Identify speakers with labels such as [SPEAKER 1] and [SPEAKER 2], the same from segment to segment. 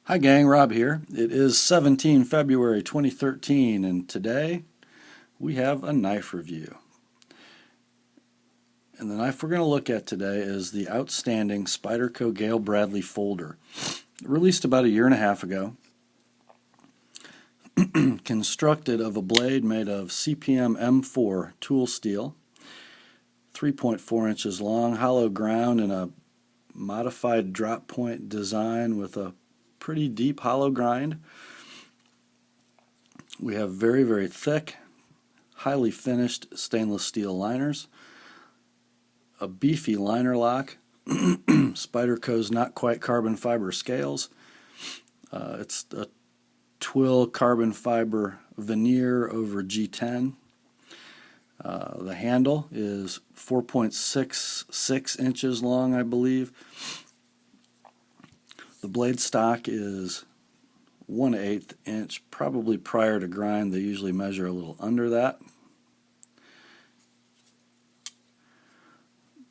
[SPEAKER 1] Hi gang, Rob here. It is 17 February 2013 and today we have a knife review. And the knife we're going to look at today is the outstanding Spyderco Gayle Bradley Folder. Released about a year and a half ago. Constructed of a blade made of CPM M4 tool steel, 3.4 inches long, hollow ground in a modified drop point design with a pretty deep hollow grind. We have very, very thick, highly finished stainless steel liners, a beefy liner lock, Spyderco's not quite carbon fiber scales. It's a twill carbon fiber veneer over G10. The handle is 4.66 inches long, I believe. The blade stock is 1/8 inch, probably prior to grind. They usually measure a little under that.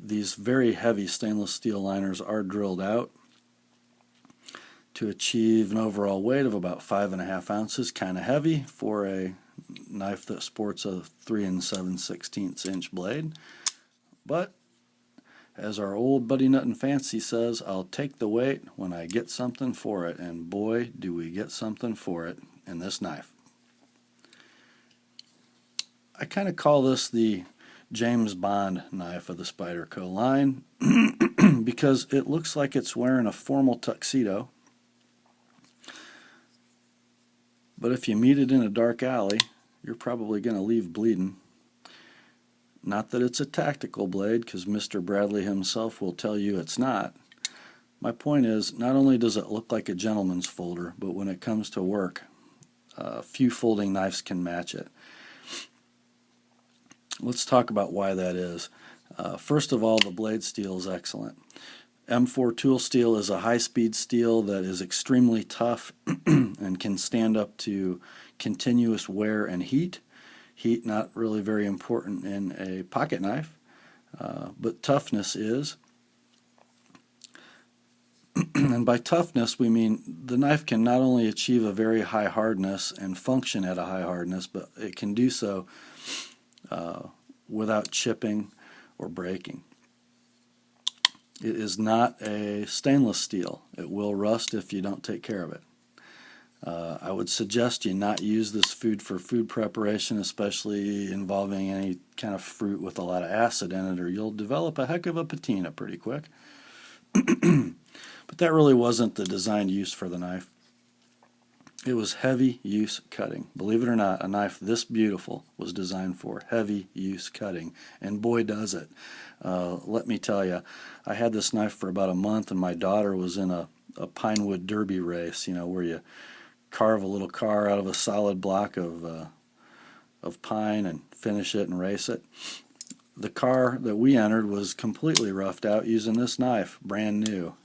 [SPEAKER 1] These very heavy stainless steel liners are drilled out to achieve an overall weight of about 5.5 ounces, kind of heavy for a knife that sports a 3 7/16 inch blade. But as our old buddy Nut Fancy says, I'll take the weight when I get something for it, and boy, do we get something for it in this knife. I kind of call this the James Bond knife of the Spyderco line because it looks like it's wearing a formal tuxedo, but if you meet it in a dark alley, you're probably going to leave bleeding. Not that it's a tactical blade, because Mr. Bradley himself will tell you it's not. My point is, not only does it look like a gentleman's folder, but when it comes to work, few folding knives can match it. Let's talk about why that is. First of all, the blade steel is excellent. M4 tool steel is a high-speed steel that is extremely tough and can stand up to continuous wear and heat. Heat not really very important in a pocket knife, but toughness is. And by toughness we mean the knife can not only achieve a very high hardness and function at a high hardness, but it can do so without chipping or breaking. It is not a stainless steel. It will rust if you don't take care of it. I would suggest you not use this for food preparation, especially involving any kind of fruit with a lot of acid in it, or you'll develop a heck of a patina pretty quick. But that really wasn't the designed use for the knife. It was heavy use cutting. Believe it or not, a knife this beautiful was designed for heavy use cutting, and boy does it. Let me tell you, I had this knife for about a month, and my daughter was in a Pinewood Derby race, where you carve a little car out of a solid block of pine and finish it and race it. The car that we entered was completely roughed out using this knife, brand new.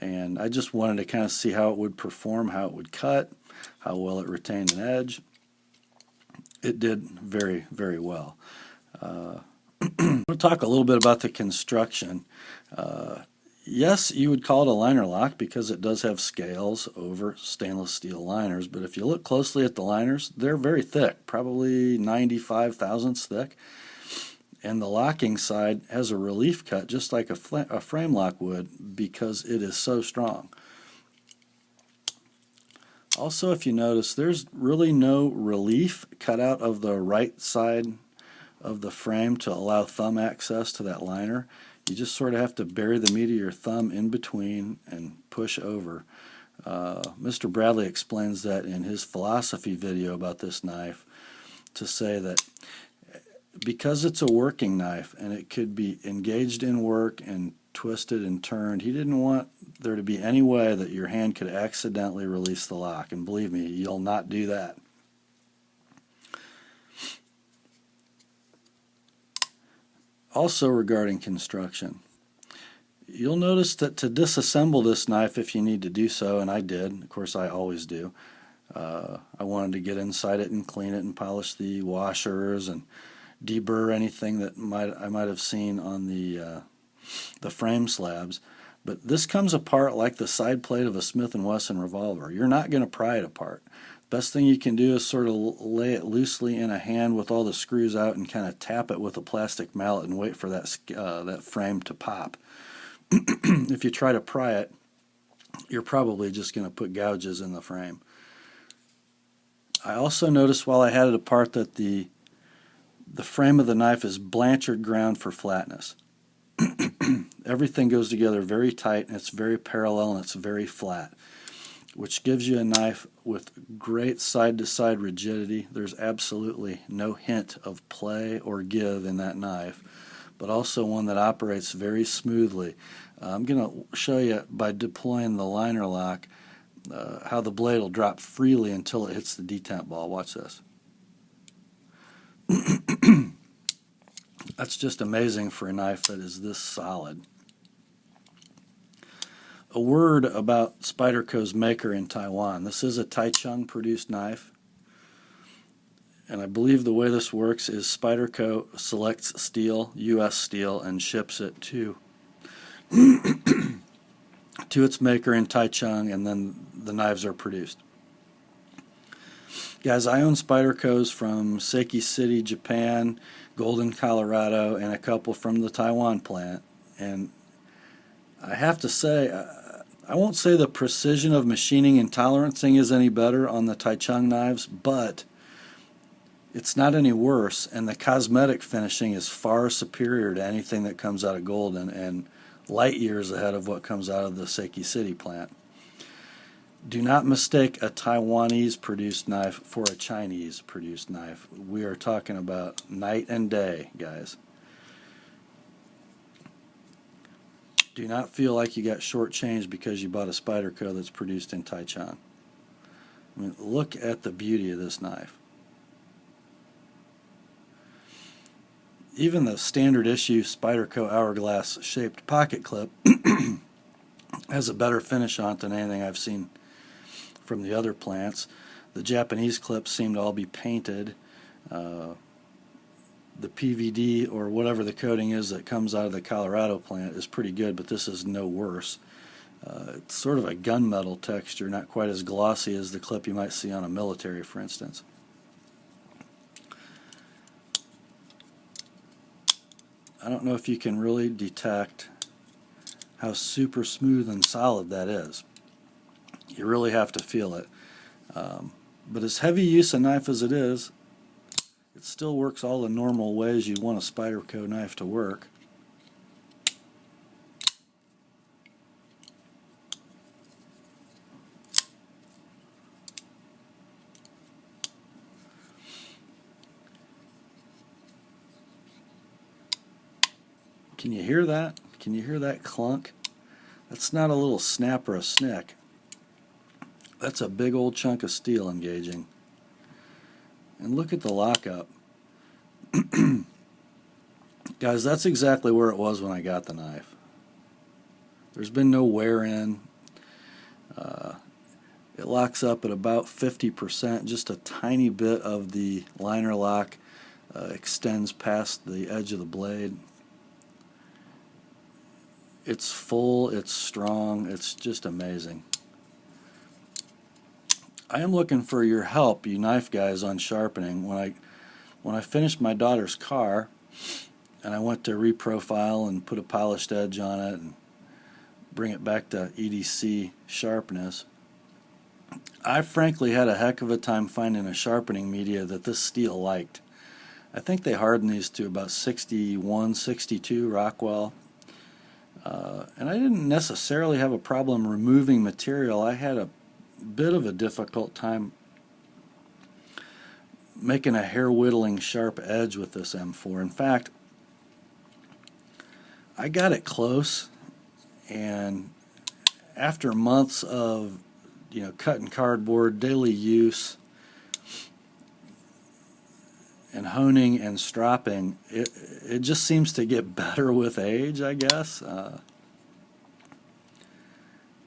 [SPEAKER 1] And I just wanted to kind of see how it would perform, how it would cut, how well it retained an edge. It did very, very well. We'll talk a little bit about the construction. Yes, you would call it a liner lock because it does have scales over stainless steel liners, but if you look closely at the liners, they're very thick, probably 95 thousandths thick, and the locking side has a relief cut just like a frame lock would because it is so strong. Also, if you notice, there's really no relief cut out of the right side of the frame to allow thumb access to that liner. You just sort of have to bury the meat of your thumb in between and push over. Mr. Bradley explains that in his philosophy video about this knife, to say that because it's a working knife and it could be engaged in work and twisted and turned, he didn't want there to be any way that your hand could accidentally release the lock. And believe me, you'll not do that. Also regarding construction, you'll notice that to disassemble this knife, if you need to do so, and I did, of course I always do, I wanted to get inside it and clean it and polish the washers and deburr anything that I might have seen on the frame slabs. But this comes apart like the side plate of a Smith & Wesson revolver. You're not going to pry it apart. Best thing you can do is sort of lay it loosely in a hand with all the screws out and kind of tap it with a plastic mallet and wait for that frame to pop. If you try to pry it, you're probably just going to put gouges in the frame. I also noticed while I had it apart that the frame of the knife is Blanchard ground for flatness. Everything goes together very tight, and it's very parallel, and it's very flat, which gives you a knife with great side-to-side rigidity. There's absolutely no hint of play or give in that knife, but also one that operates very smoothly. I'm going to show you by deploying the liner lock how the blade will drop freely until it hits the detent ball. Watch this. That's just amazing for a knife that is this solid. A word about Spyderco's maker in Taiwan. This is a Taichung produced knife, and I believe the way this works is Spyderco selects steel, U.S. steel, and ships it to its maker in Taichung, and then the knives are produced. Guys, I own Spydercos from Seiki City, Japan, Golden, Colorado, and a couple from the Taiwan plant. And I have to say, I won't say the precision of machining and tolerancing is any better on the Taichung knives, but it's not any worse, and the cosmetic finishing is far superior to anything that comes out of Golden and light years ahead of what comes out of the Seiki City plant. Do not mistake a Taiwanese produced knife for a Chinese produced knife. We are talking about night and day, guys. Do not feel like you got shortchanged because you bought a Spyderco that's produced in Taichung. I mean, look at the beauty of this knife. Even the standard issue Spyderco hourglass shaped pocket clip has a better finish on it than anything I've seen from the other plants. The Japanese clips seem to all be painted. The PVD or whatever the coating is that comes out of the Colorado plant is pretty good, but this is no worse. It's sort of a gunmetal texture, not quite as glossy as the clip you might see on a military, for instance. I don't know if you can really detect how super smooth and solid that is. You really have to feel it. But as heavy use a knife as it is, it still works all the normal ways you'd want a Spyderco knife to work. Can you hear that? Can you hear that clunk? That's not a little snap or a snick. That's a big old chunk of steel engaging. And look at the lockup. Guys, that's exactly where it was when I got the knife. There's been no wear in. It locks up at about 50%. Just a tiny bit of the liner lock extends past the edge of the blade. It's full, it's strong, it's just amazing. I am looking for your help, you knife guys, on sharpening. When I finished my daughter's car and I went to reprofile and put a polished edge on it and bring it back to EDC sharpness, I frankly had a heck of a time finding a sharpening media that this steel liked. I think they hardened these to about 61, 62 Rockwell. And I didn't necessarily have a problem removing material. I had a bit of a difficult time making a hair-whittling sharp edge with this M4. In fact, I got it close, and after months of cutting cardboard, daily use, and honing and stropping, it just seems to get better with age, I guess.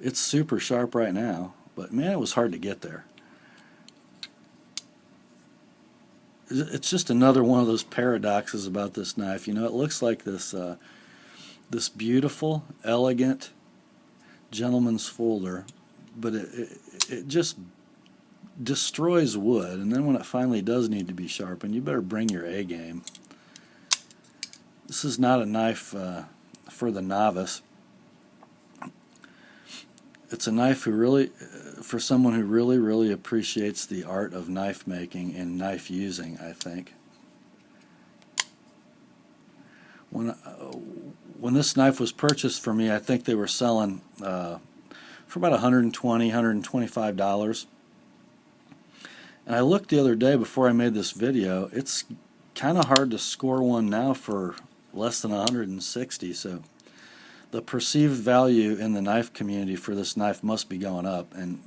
[SPEAKER 1] It's super sharp right now, but man, it was hard to get there. It's just another one of those paradoxes about this knife. It looks like this beautiful, elegant gentleman's folder, but it just destroys wood, and then when it finally does need to be sharpened, you better bring your A game. This is not a knife for the novice. It's a knife for someone who really appreciates the art of knife making and knife using, I think. When this knife was purchased for me, I think they were selling for about $120, $125. And I looked the other day before I made this video. It's kind of hard to score one now for less than 160, so the perceived value in the knife community for this knife must be going up, and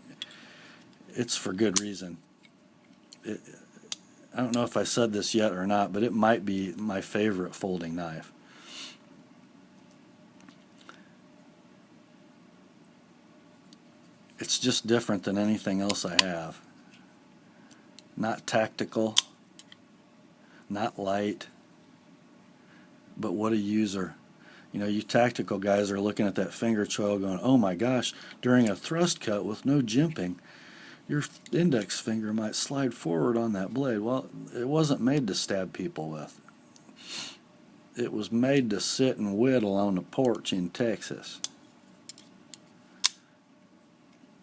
[SPEAKER 1] it's for good reason. I don't know if I said this yet or not, but it might be my favorite folding knife. It's just different than anything else I have. Not tactical, not light, but what a user. You know, you tactical guys are looking at that finger choil going, oh my gosh, during a thrust cut with no jimping, your index finger might slide forward on that blade. Well, it wasn't made to stab people with. It was made to sit and whittle on the porch in Texas.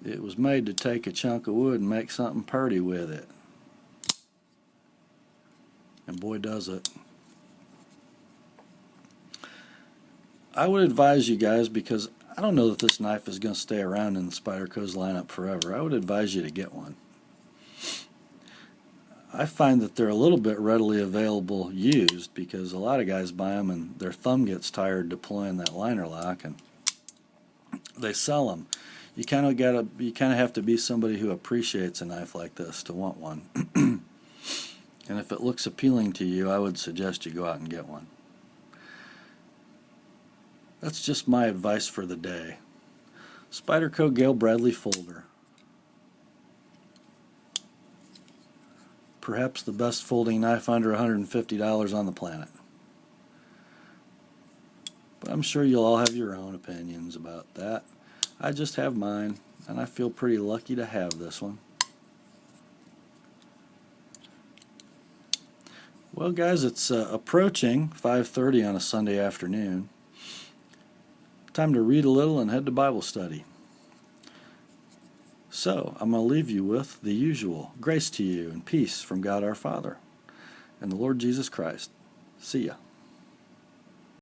[SPEAKER 1] It was made to take a chunk of wood and make something purty with it. And boy does it. I would advise you guys, because I don't know that this knife is going to stay around in the Spyderco's lineup forever, I would advise you to get one. I find that they're a little bit readily available used, because a lot of guys buy them and their thumb gets tired deploying that liner lock, and they sell them. You kind of have to be somebody who appreciates a knife like this to want one. And if it looks appealing to you, I would suggest you go out and get one. That's just my advice for the day. Spyderco Gayle Bradley Folder. Perhaps the best folding knife under $150 on the planet. But I'm sure you'll all have your own opinions about that. I just have mine, and I feel pretty lucky to have this one. Well, guys, it's approaching 5:30 on a Sunday afternoon. Time to read a little and head to Bible study. So, I'm going to leave you with the usual. Grace to you and peace from God our Father and the Lord Jesus Christ. See ya.